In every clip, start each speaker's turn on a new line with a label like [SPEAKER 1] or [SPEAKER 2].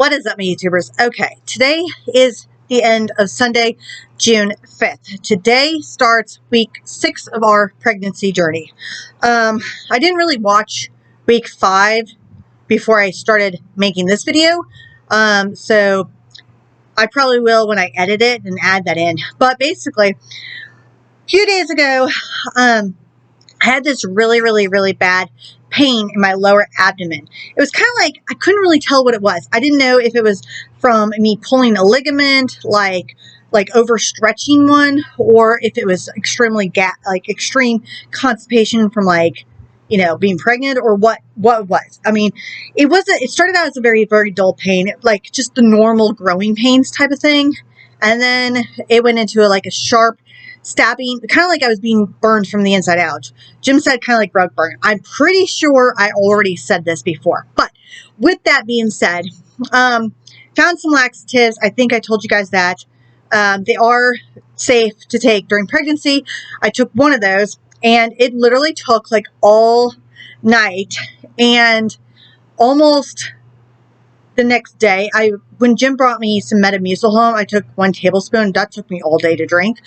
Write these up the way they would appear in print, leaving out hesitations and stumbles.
[SPEAKER 1] What is up, my YouTubers? Okay, today is the end of Sunday, June 5th. Today starts week 6 of our pregnancy journey. I didn't really watch week 5 before I started making this video, so I probably will when I edit it and add that in. But basically, a few days ago, I had this really bad pain in my lower abdomen. It was kind of like, I couldn't really tell what it was. I didn't know if it was from me pulling a ligament, like overstretching one, or if it was extremely extreme constipation from being pregnant, or what it was. I mean, it started out as a very dull pain, like just the normal growing pains type of thing. And then it went into a sharp stabbing, kind of like I was being burned from the inside out. Jim said kind of like rug burn. I'm pretty sure I already said this before. But with that being said, found some laxatives. I think I told you guys that. They are safe to take during pregnancy. I took one of those, and it literally took like all night, and almost the next day, when Jim brought me some Metamucil home, I took 1 tablespoon. That took me all day to drink.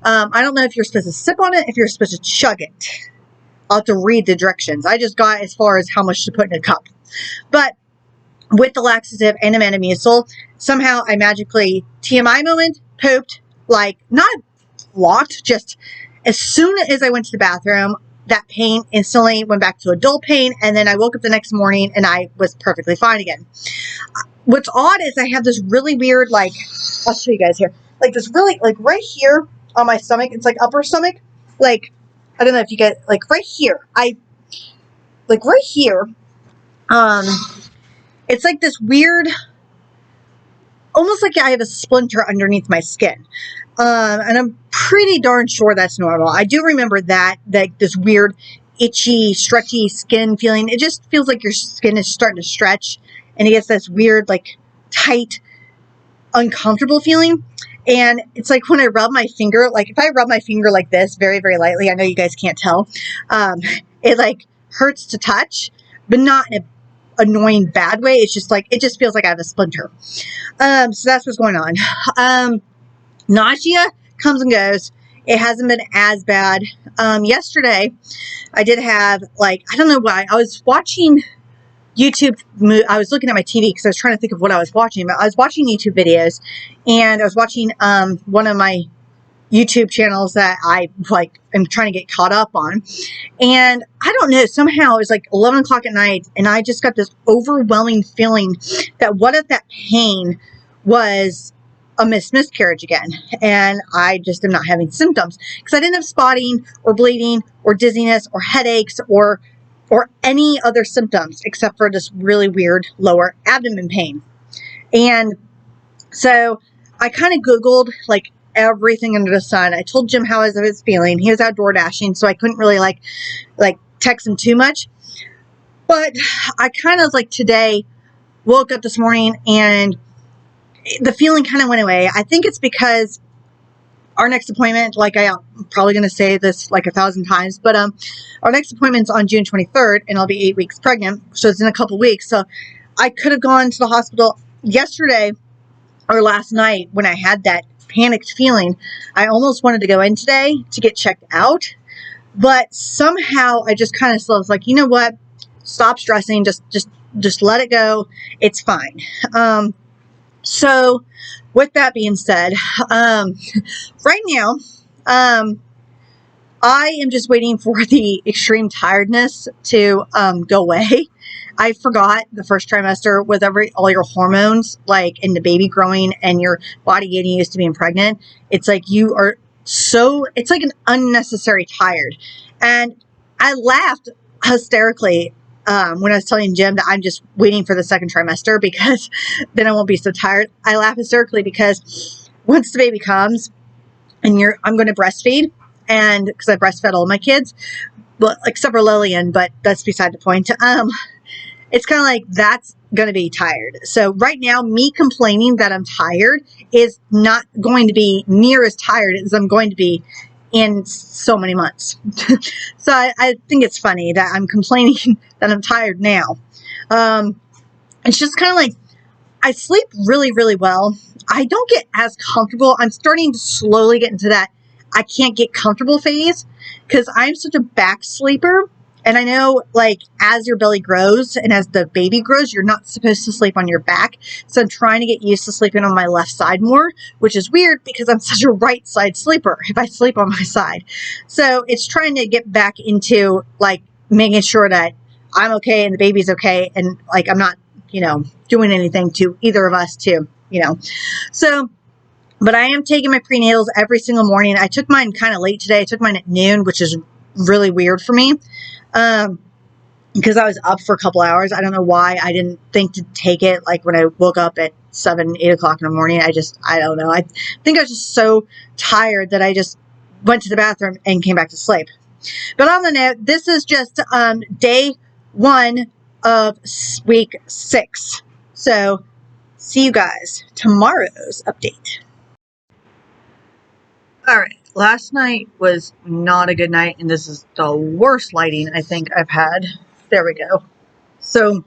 [SPEAKER 1] I don't know if you're supposed to sip on it, if you're supposed to chug it. I'll have to read the directions. I just got as far as how much to put in a cup. But with the laxative and the Metamucil, somehow I magically, TMI moment, pooped, not locked, just as soon as I went to the bathroom, that pain instantly went back to a dull pain, and then I woke up the next morning and I was perfectly fine again. What's odd is I have this really weird, I'll show you guys here, this really, right here on my stomach, it's upper stomach, I don't know if you get, right here, right here, it's this weird, almost like I have a splinter underneath my skin. And I'm pretty darn sure that's normal. I do remember that this weird, itchy, stretchy skin feeling. It just feels like your skin is starting to stretch, and it gets this weird, tight, uncomfortable feeling. And it's like when I rub my finger, if I rub my finger like this, very lightly, I know you guys can't tell, it hurts to touch, but not in a annoying bad way. It's just it just feels like I have a splinter. So that's what's going on. Nausea comes and goes. It hasn't been as bad. Yesterday, I did have, I don't know why, I was watching YouTube, I was looking at my TV because I was trying to think of what I was watching, but I was watching YouTube videos, and I was watching one of my YouTube channels that I am trying to get caught up on. And I don't know, somehow it was 11 o'clock at night, and I just got this overwhelming feeling that what if that pain was a miscarriage again, and I just am not having symptoms, because I didn't have spotting or bleeding or dizziness or headaches or any other symptoms except for this really weird lower abdomen pain. And so I kind of Googled everything under the sun. I told Jim how I was feeling. He was outdoor dashing, so I couldn't really text him too much. But I kind of today woke up this morning and the feeling kind of went away. I think it's because our next appointment, I'm probably going to say this 1,000 times, but our next appointment's on June 23rd, and I'll be 8 weeks pregnant, so it's in a couple weeks. So I could have gone to the hospital yesterday or last night when I had that panicked feeling. I almost wanted to go in today to get checked out, but somehow I just kind of was you know what? Stop stressing. Just let it go. It's fine. So with that being said, right now, I am just waiting for the extreme tiredness to go away. I forgot the first trimester with all your hormones, in the baby growing and your body getting used to being pregnant. It's you are it's an unnecessary tired. And I laughed hysterically when I was telling Jim that I'm just waiting for the second trimester because then I won't be so tired. I laugh hysterically because once the baby comes and I'm going to breastfeed, and because I breastfed all my kids, well, except for Lillian, but that's beside the point. It's kind of that's going to be tired. So right now, me complaining that I'm tired is not going to be near as tired as I'm going to be in so many months. So I think it's funny that I'm complaining that I'm tired now. It's just kind of I sleep really, really well. I don't get as comfortable. I'm starting to slowly get into that I can't get comfortable phase because I'm such a back sleeper. And I know, like, as your belly grows and as the baby grows, you're not supposed to sleep on your back. So I'm trying to get used to sleeping on my left side more, which is weird because I'm such a right side sleeper if I sleep on my side. So it's trying to get back into, like, making sure that I'm okay and the baby's okay. And, like, I'm not, doing anything to either of us So, but I am taking my prenatals every single morning. I took mine kind of late today. I took mine at noon, which is really weird for me. Because I was up for a couple hours. I don't know why I didn't think to take it like when I woke up at 7, 8 o'clock in the morning. I don't know. I think I was just so tired that I just went to the bathroom and came back to sleep. But on the note, this is just day 1 of week 6. So see you guys tomorrow's update. All right. Last night was not a good night, and this is the worst lighting I think I've had. There we go. So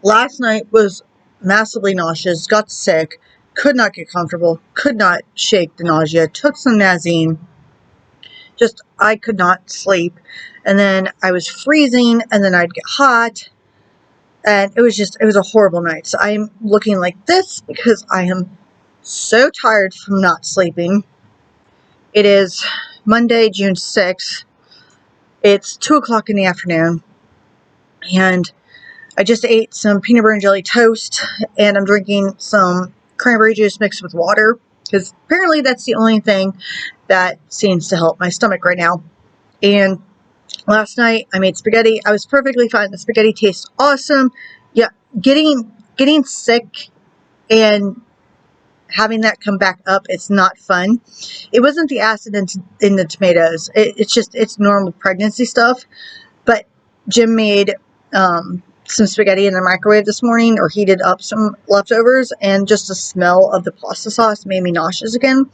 [SPEAKER 1] last night was massively nauseous, got sick, could not get comfortable, could not shake the nausea, took some Nazine. Just, I could not sleep. And then I was freezing, and then I'd get hot. And it was a horrible night. So I'm looking like this because I am so tired from not sleeping. It is Monday, June 6th. It's 2 o'clock in the afternoon. And I just ate some peanut butter and jelly toast. And I'm drinking some cranberry juice mixed with water. Because apparently that's the only thing that seems to help my stomach right now. And last night I made spaghetti. I was perfectly fine. The spaghetti tastes awesome. Yeah, getting sick and having that come back up, it's not fun. It wasn't the acid in the tomatoes. It's normal pregnancy stuff. But Jim made some spaghetti in the microwave this morning, or heated up some leftovers, and just the smell of the pasta sauce made me nauseous again.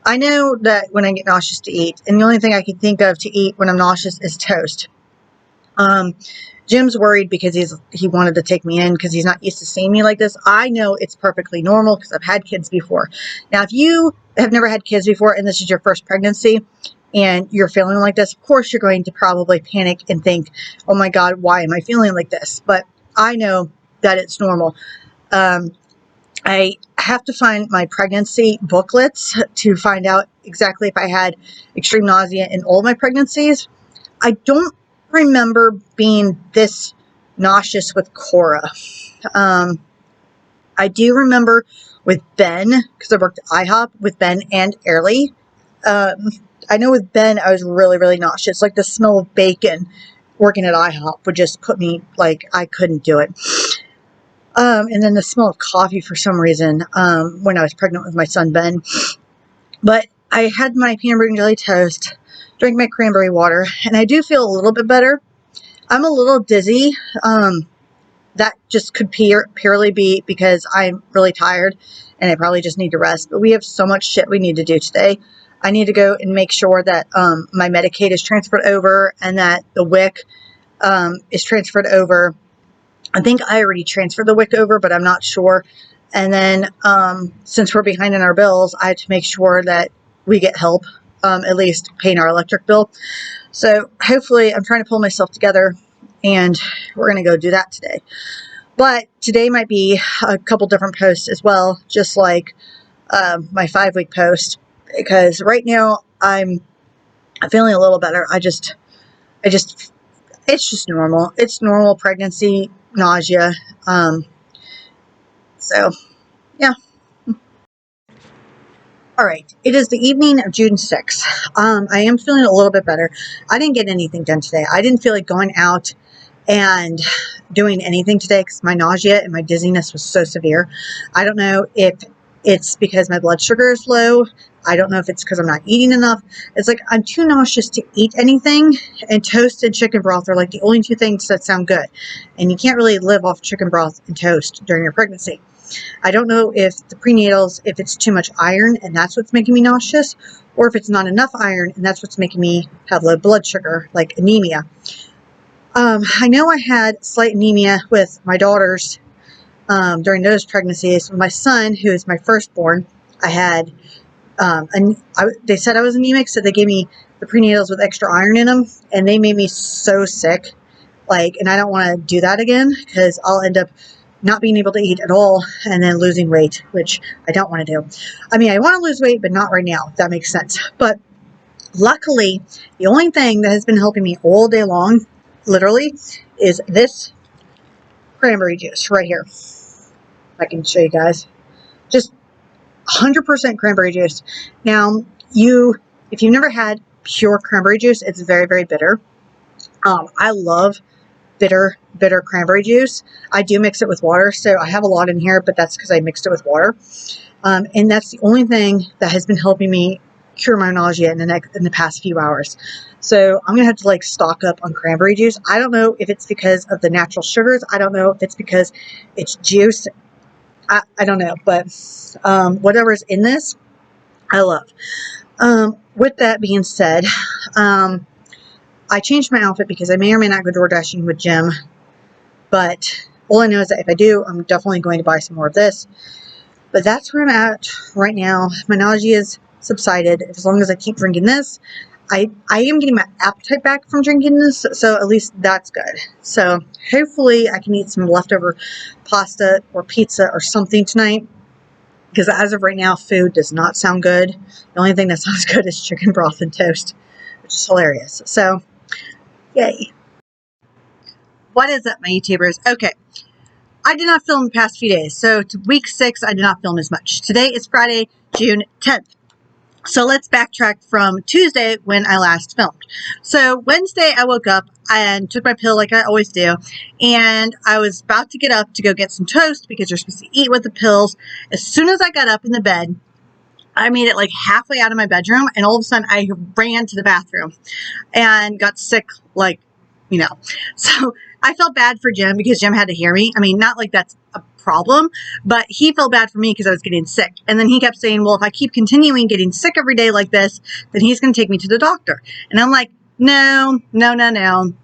[SPEAKER 1] I know that when I get nauseous to eat, and the only thing I can think of to eat when I'm nauseous is toast. Jim's worried because he wanted to take me in because he's not used to seeing me like this. I know it's perfectly normal because I've had kids before. Now, if you have never had kids before and this is your first pregnancy and you're feeling like this, of course you're going to probably panic and think, oh my God, why am I feeling like this? But I know that it's normal. I have to find my pregnancy booklets to find out exactly if I had extreme nausea in all my pregnancies. I don't remember being this nauseous with Cora. I do remember with Ben, because I worked at IHOP with Ben and Airly. I know with Ben, I was really, really nauseous. Like the smell of bacon working at IHOP would just put me, like, I couldn't do it. And then the smell of coffee for some reason when I was pregnant with my son, Ben. But I had my peanut butter and jelly toast, drank my cranberry water, and I do feel a little bit better. I'm a little dizzy. That just could purely be because I'm really tired and I probably just need to rest. But we have so much shit we need to do today. I need to go and make sure that my Medicaid is transferred over and that the WIC is transferred over. I think I already transferred the WIC over, but I'm not sure. And then since we're behind in our bills, I have to make sure that we get help, at least paying our electric bill. So hopefully I'm trying to pull myself together and we're going to go do that today. But today might be a couple different posts as well, just like my 5-week post, because right now I'm feeling a little better. It's just normal. It's normal pregnancy nausea. So yeah. All right. It is the evening of June 6th. I am feeling a little bit better. I didn't get anything done today. I didn't feel like going out and doing anything today because my nausea and my dizziness was so severe. I don't know if it's because my blood sugar is low. I don't know if it's because I'm not eating enough. It's like I'm too nauseous to eat anything, and toast and chicken broth are like the only two things that sound good. And you can't really live off chicken broth and toast during your pregnancy. I don't know if the prenatals, if it's too much iron and that's what's making me nauseous, or if it's not enough iron and that's what's making me have low blood sugar, like anemia. I know I had slight anemia with my daughters during those pregnancies. With my son, who is my firstborn, I had, they said I was anemic, so they gave me the prenatals with extra iron in them, and they made me so sick. And I don't want to do that again, because I'll end up not being able to eat at all and then losing weight, which I don't want to do. I mean, I want to lose weight, but not right now, if that makes sense. But luckily, the only thing that has been helping me all day long, literally, is this cranberry juice right here. I can show you guys. Just 100% cranberry juice. Now, if you've never had pure cranberry juice, it's very, very bitter. I love bitter cranberry juice. I do mix it with water, so I have a lot in here, but that's because I mixed it with water. And that's the only thing that has been helping me cure my nausea in the past few hours. So I'm gonna have to stock up on cranberry juice. I don't know if it's because of the natural sugars. I don't know if it's because it's juice. I don't know, but whatever's in this, I love. With that being said, I changed my outfit because I may or may not go door dashing with Jim, but all I know is that if I do, I'm definitely going to buy some more of this. But that's where I'm at right now. My nausea has subsided. As long as I keep drinking this, I am getting my appetite back from drinking this, so at least that's good. So hopefully I can eat some leftover pasta or pizza or something tonight, because as of right now, food does not sound good. The only thing that sounds good is chicken broth and toast, which is hilarious. So, yay. What is up, my YouTubers? Okay, I did not film the past few days, so to week 6, I did not film as much. Today is Friday, June 10th. So let's backtrack from Tuesday when I last filmed. So Wednesday, I woke up and took my pill like I always do, and I was about to get up to go get some toast because you're supposed to eat with the pills. As soon as I got up in the bed, I made it halfway out of my bedroom, and all of a sudden I ran to the bathroom and got sick, So I felt bad for Jim because Jim had to hear me. I mean, not like that's a problem, but he felt bad for me because I was getting sick. And then he kept saying, well, if I keep continuing getting sick every day like this, then he's going to take me to the doctor. And I'm like, no,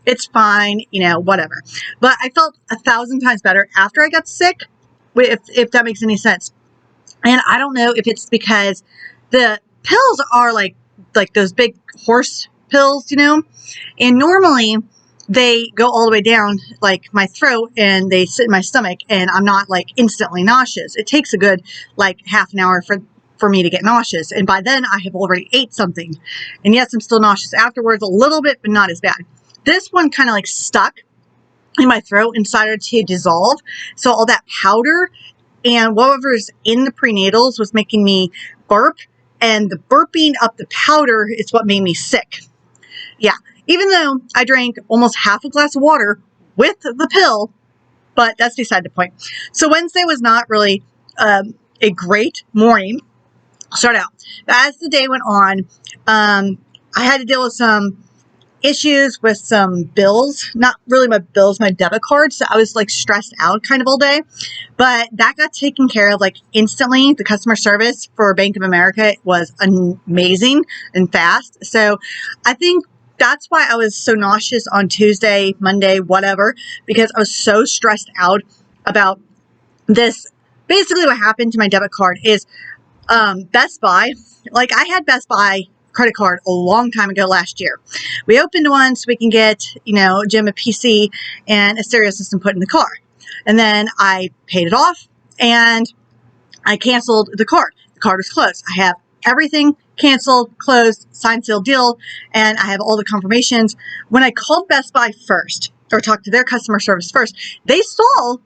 [SPEAKER 1] it's fine, whatever. But I felt 1,000 times better after I got sick, if that makes any sense. And I don't know if it's because the pills are like those big horse pills, and normally they go all the way down my throat and they sit in my stomach, and I'm not instantly nauseous. It takes a good half an hour for me to get nauseous, and by then I have already ate something. And yes, I'm still nauseous afterwards a little bit, but not as bad. This one kind of stuck in my throat and started to dissolve. So all that powder and whatever's in the prenatals was making me burp, and the burping up the powder is what made me sick. Yeah, even though I drank almost half a glass of water with the pill, but that's beside the point. So Wednesday was not really a great morning. I'll start out. As the day went on, I had to deal with some issues with some bills. Not really my bills, my debit card. So I was stressed out kind of all day. But that got taken care of instantly. The customer service for Bank of America was amazing and fast. So I think that's why I was so nauseous on Tuesday, Monday, whatever, because I was so stressed out about this. Basically what happened to my debit card is Best Buy. I had Best Buy credit card a long time ago last year. We opened one so we can get, Jim a PC and a stereo system put in the car. And then I paid it off and I canceled the card. The card was closed. I have everything canceled, closed, signed, sealed deal, and I have all the confirmations. When I called Best Buy first, or talked to their customer service first, they saw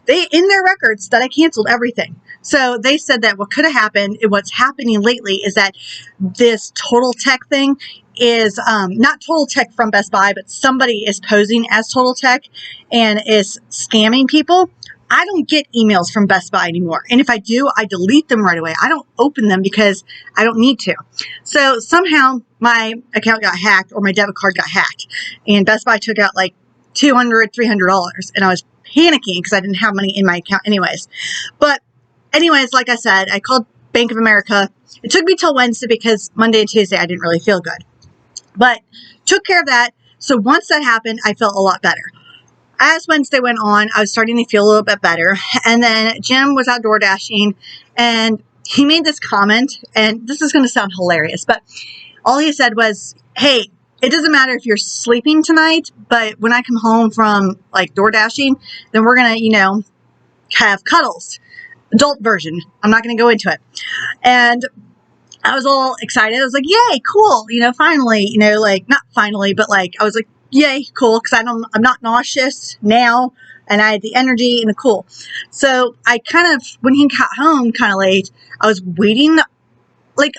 [SPEAKER 1] in their records that I canceled everything. So they said that what could have happened, and what's happening lately, is that this Total Tech thing is not Total Tech from Best Buy, but somebody is posing as Total Tech and is scamming people. I don't get emails from Best Buy anymore. And if I do, I delete them right away. I don't open them because I don't need to. So somehow my account got hacked, or my debit card got hacked, and Best Buy took out $200, $300, and I was panicking because I didn't have money in my account anyways. But anyways, like I said, I called Bank of America. It took me till Wednesday because Monday and Tuesday I didn't really feel good. But took care of that. So once that happened, I felt a lot better. as Wednesday went on, I was starting to feel a little bit better. And then Jim was out door dashing and he made this comment, and this is going to sound hilarious, but all he said was, hey, it doesn't matter if you're sleeping tonight, but when I come home from like door dashing, then we're going to, have cuddles. Adult version. I'm not going to go into it. And I was all excited. I was like, yay, cool. Finally, like not finally, but like, I was like, yay, cool. Cause I'm not nauseous now. And I had the energy and the cool. So I when he got home kind of late, I was waiting, like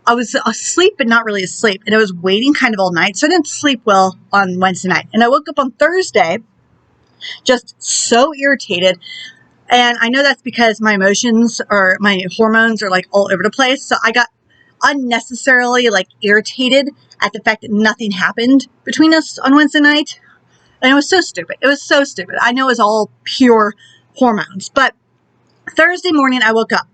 [SPEAKER 1] I was asleep, but not really asleep. And I was waiting kind of all night. So I didn't sleep well on Wednesday night. And I woke up on Thursday, just so irritated. And I know that's because my emotions or my hormones are like all over the place. So I got unnecessarily like irritated at the fact that nothing happened between us on Wednesday night. And it was so stupid. It was so stupid. I know it was all pure hormones. But Thursday morning, I woke up.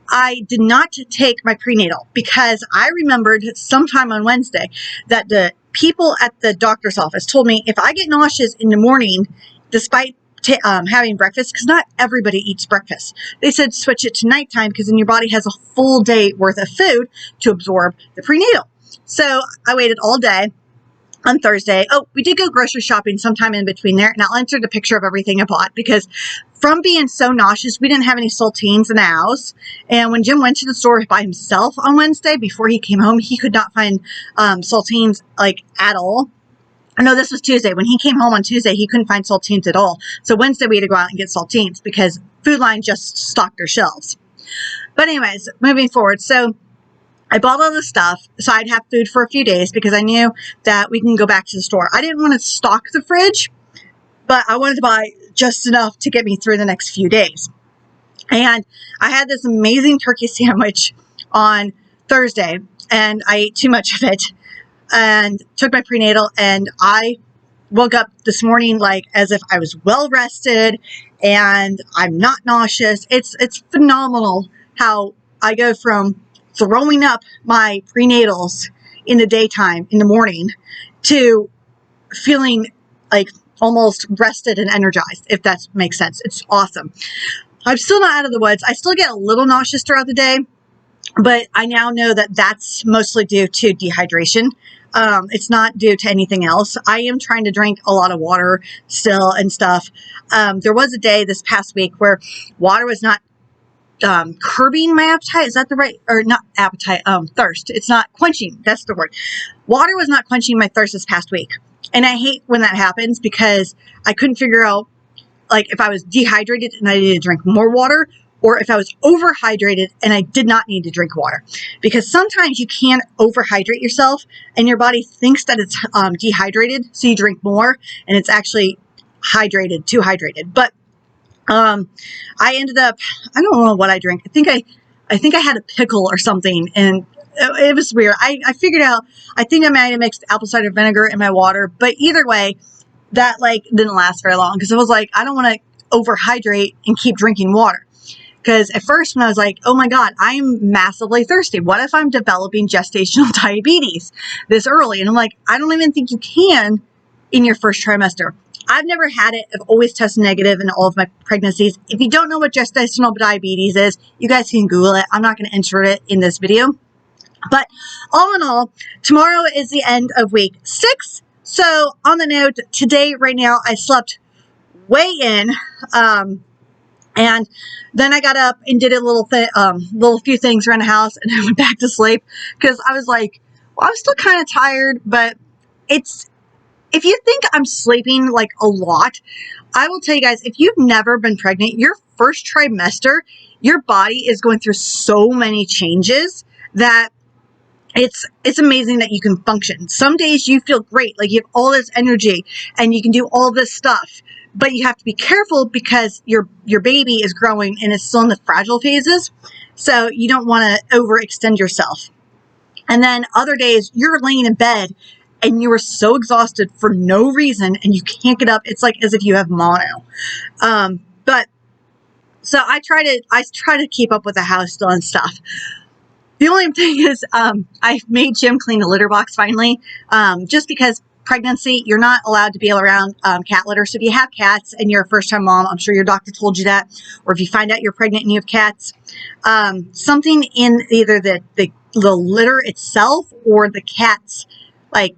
[SPEAKER 1] I did not take my prenatal because I remembered sometime on Wednesday that the people at the doctor's office told me if I get nauseous in the morning, despite having breakfast, because not everybody eats breakfast, they said switch it to nighttime because then your body has a full day worth of food to absorb the prenatal. So I waited all day on Thursday. Oh, we did go grocery shopping sometime in between there, and I'll insert a picture of everything I bought because from being so nauseous, we didn't have any saltines in the house. And when Jim went to the store by himself on Wednesday, before he came home, he could not find saltines like at all. No, this was Tuesday. When he came home on Tuesday, he couldn't find saltines at all. So Wednesday we had to go out and get saltines because Food Line just stocked their shelves. But anyways, moving forward. So I bought all the stuff so I'd have food for a few days because I knew that we can go back to the store. I didn't want to stock the fridge, but I wanted to buy just enough to get me through the next few days. And I had this amazing turkey sandwich on Thursday, and I ate too much of it and took my prenatal, and I woke up this morning like as if I was well rested and I'm not nauseous. It's phenomenal how I go from throwing up my prenatals in the daytime, in the morning, to feeling like almost rested and energized, if that makes sense. It's awesome. I'm still not out of the woods. I still get a little nauseous throughout the day, but I now know that that's mostly due to dehydration. It's not due to anything else. I am trying to drink a lot of water still and stuff. There was a day this past week where water was not curbing my appetite. Is that the right, or not appetite, thirst. It's not quenching. That's the word. Water was not quenching my thirst this past week. And I hate when that happens because I couldn't figure out like if I was dehydrated and I needed to drink more water, or if I was overhydrated and I did not need to drink water. Because sometimes you can overhydrate yourself and your body thinks that it's dehydrated, so you drink more and it's actually hydrated, too hydrated. But I ended up, I don't know what I drank. I think I had a pickle or something, and it was weird. I figured out, I think I might have mixed apple cider vinegar in my water, but either way, that like didn't last very long because it was like, I don't want to overhydrate and keep drinking water. Because at first when I was like, oh my God, I'm massively thirsty. What if I'm developing gestational diabetes this early? And I'm like, I don't even think you can in your first trimester. I've never had it. I've always tested negative in all of my pregnancies. If you don't know what gestational diabetes is, you guys can Google it. I'm not going to insert it in this video. But all in all, tomorrow is the end of week 6. So on the note, today, right now, I slept way in. And then I got up and did a little few things around the house, and I went back to sleep because I was like, well, I'm still kind of tired, but if you think I'm sleeping like a lot, I will tell you guys, if you've never been pregnant, your first trimester, your body is going through so many changes that it's amazing that you can function. Some days you feel great, like you have all this energy and you can do all this stuff, but you have to be careful because your baby is growing and is still in the fragile phases. So you don't want to overextend yourself. And then other days you're laying in bed and you are so exhausted for no reason and you can't get up. It's like as if you have mono. But so I try to keep up with the house still and stuff. The only thing is, I made Jim clean the litter box finally, just because pregnancy, you're not allowed to be around cat litter. So if you have cats and you're a first-time mom, I'm sure your doctor told you that, or if you find out you're pregnant and you have cats, something in either the litter itself or the cat's like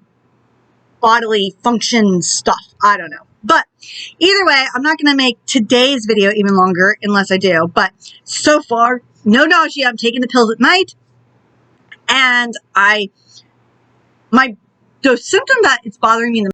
[SPEAKER 1] bodily function stuff. I don't know. But either way, I'm not going to make today's video even longer unless I do. But so far, no nausea. I'm taking the pills at night. And the symptom that it's bothering me the